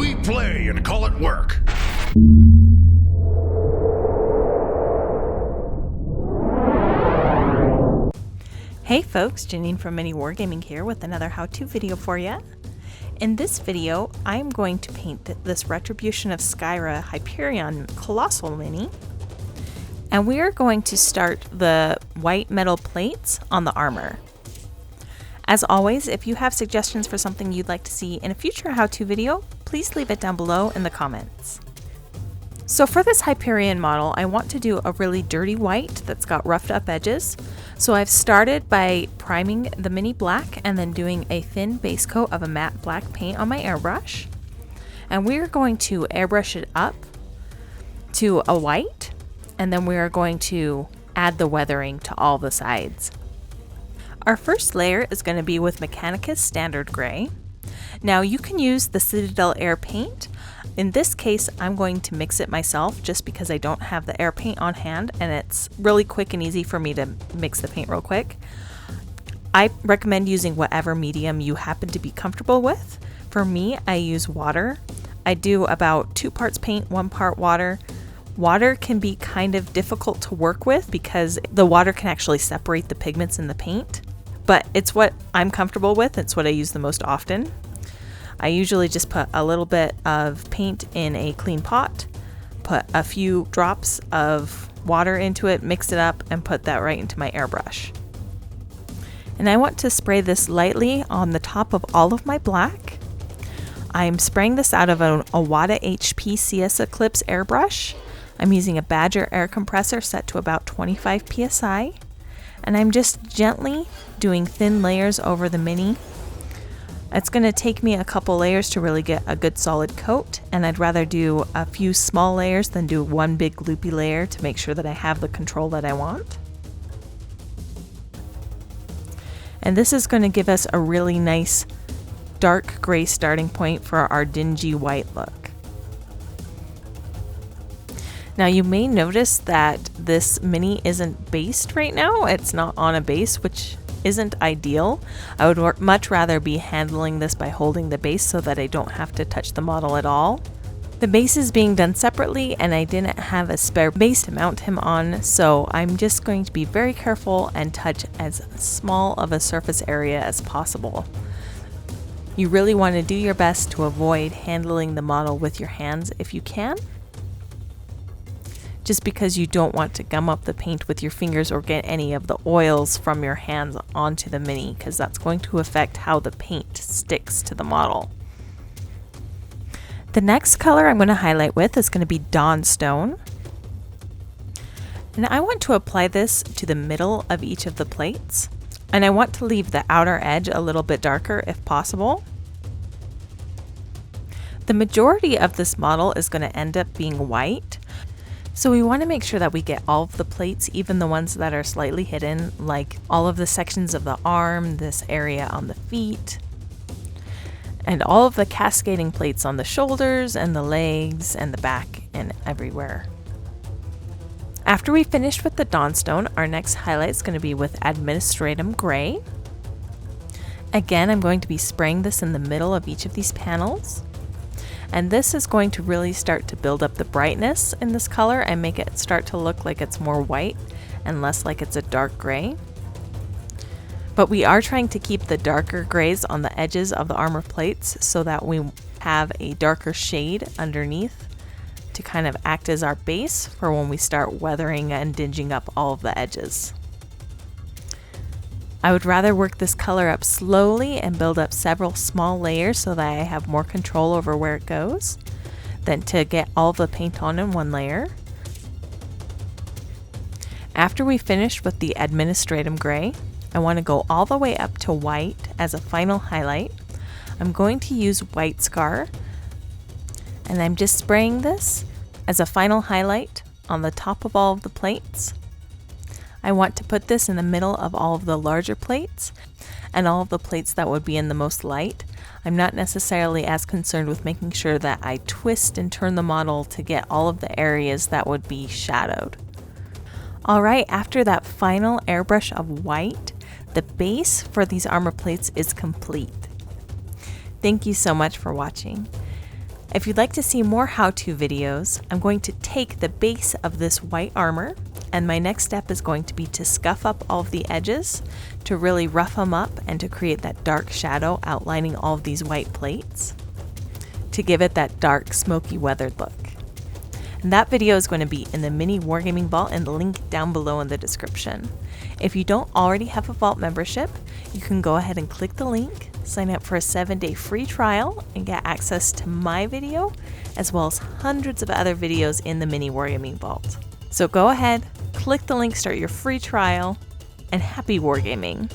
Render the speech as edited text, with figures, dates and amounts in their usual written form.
We play and call it work. Hey folks, Janene from MiniWarGaming here with another how-to video for you. In this video, I'm going to paint this Retribution of Scyrah Hyperion Colossal Mini. And we are going to start the white metal plates on the armor. As always, if you have suggestions for something you'd like to see in a future how-to video, please leave it down below in the comments. So for this Hyperion model, I want to do a really dirty white that's got roughed up edges. So I've started by priming the mini black and then doing a thin base coat of a matte black paint on my airbrush. And we're going to airbrush it up to a white, and then we are going to add the weathering to all the sides. Our first layer is going to be with Mechanicus Standard Gray. Now you can use the Citadel Air paint. In this case, I'm going to mix it myself just because I don't have the air paint on hand and it's really quick and easy for me to mix the paint real quick. I recommend using whatever medium you happen to be comfortable with. For me, I use water. I do about 2 parts paint, 1 part water. Water can be kind of difficult to work with because the water can actually separate the pigments in the paint, but it's what I'm comfortable with. It's what I use the most often. I usually just put a little bit of paint in a clean pot, put a few drops of water into it, mix it up, and put that right into my airbrush. And I want to spray this lightly on the top of all of my black. I'm spraying this out of an Awada HP CS Eclipse airbrush. I'm using a Badger air compressor set to about 25 psi, and I'm just gently doing thin layers over the mini. It's going to take me a couple layers to really get a good solid coat, and I'd rather do a few small layers than do one big loopy layer to make sure that I have the control that I want. And this is going to give us a really nice dark gray starting point for our dingy white look. Now you may notice that this mini isn't based right now. It's not on a base, which isn't ideal. I would much rather be handling this by holding the base so that I don't have to touch the model at all. The base is being done separately and I didn't have a spare base to mount him on, so I'm just going to be very careful and touch as small of a surface area as possible. You really want to do your best to avoid handling the model with your hands if you can, just because you don't want to gum up the paint with your fingers or get any of the oils from your hands onto the mini, because that's going to affect how the paint sticks to the model. The next color I'm going to highlight with is going to be Dawnstone. And I want to apply this to the middle of each of the plates. And I want to leave the outer edge a little bit darker if possible. The majority of this model is going to end up being white. So we want to make sure that we get all of the plates, even the ones that are slightly hidden, like all of the sections of the arm, this area on the feet, and all of the cascading plates on the shoulders and the legs and the back and everywhere. After we finish with the Dawnstone, our next highlight is going to be with Administratum Grey. Again, I'm going to be spraying this in the middle of each of these panels. And this is going to really start to build up the brightness in this color and make it start to look like it's more white and less like it's a dark gray. But we are trying to keep the darker grays on the edges of the armor plates so that we have a darker shade underneath to kind of act as our base for when we start weathering and dinging up all of the edges. I would rather work this color up slowly and build up several small layers so that I have more control over where it goes than to get all of the paint on in one layer. After we finish with the Administratum Grey, I want to go all the way up to white as a final highlight. I'm going to use White Scyrah, and I'm just spraying this as a final highlight on the top of all of the plates. I want to put this in the middle of all of the larger plates and all of the plates that would be in the most light. I'm not necessarily as concerned with making sure that I twist and turn the model to get all of the areas that would be shadowed. Alright, after that final airbrush of white, the base for these armor plates is complete. Thank you so much for watching. If you'd like to see more how-to videos, I'm going to take the base of this white armor, and my next step is going to be to scuff up all of the edges to really rough them up and to create that dark shadow outlining all of these white plates to give it that dark, smoky, weathered look. And that video is going to be in the MiniWarGaming Vault and link down below in the description. If you don't already have a Vault membership, you can go ahead and click the link, sign up for a 7-day free trial, and get access to my video, as well as hundreds of other videos in the MiniWarGaming Vault. So go ahead, click the link, start your free trial, and happy wargaming!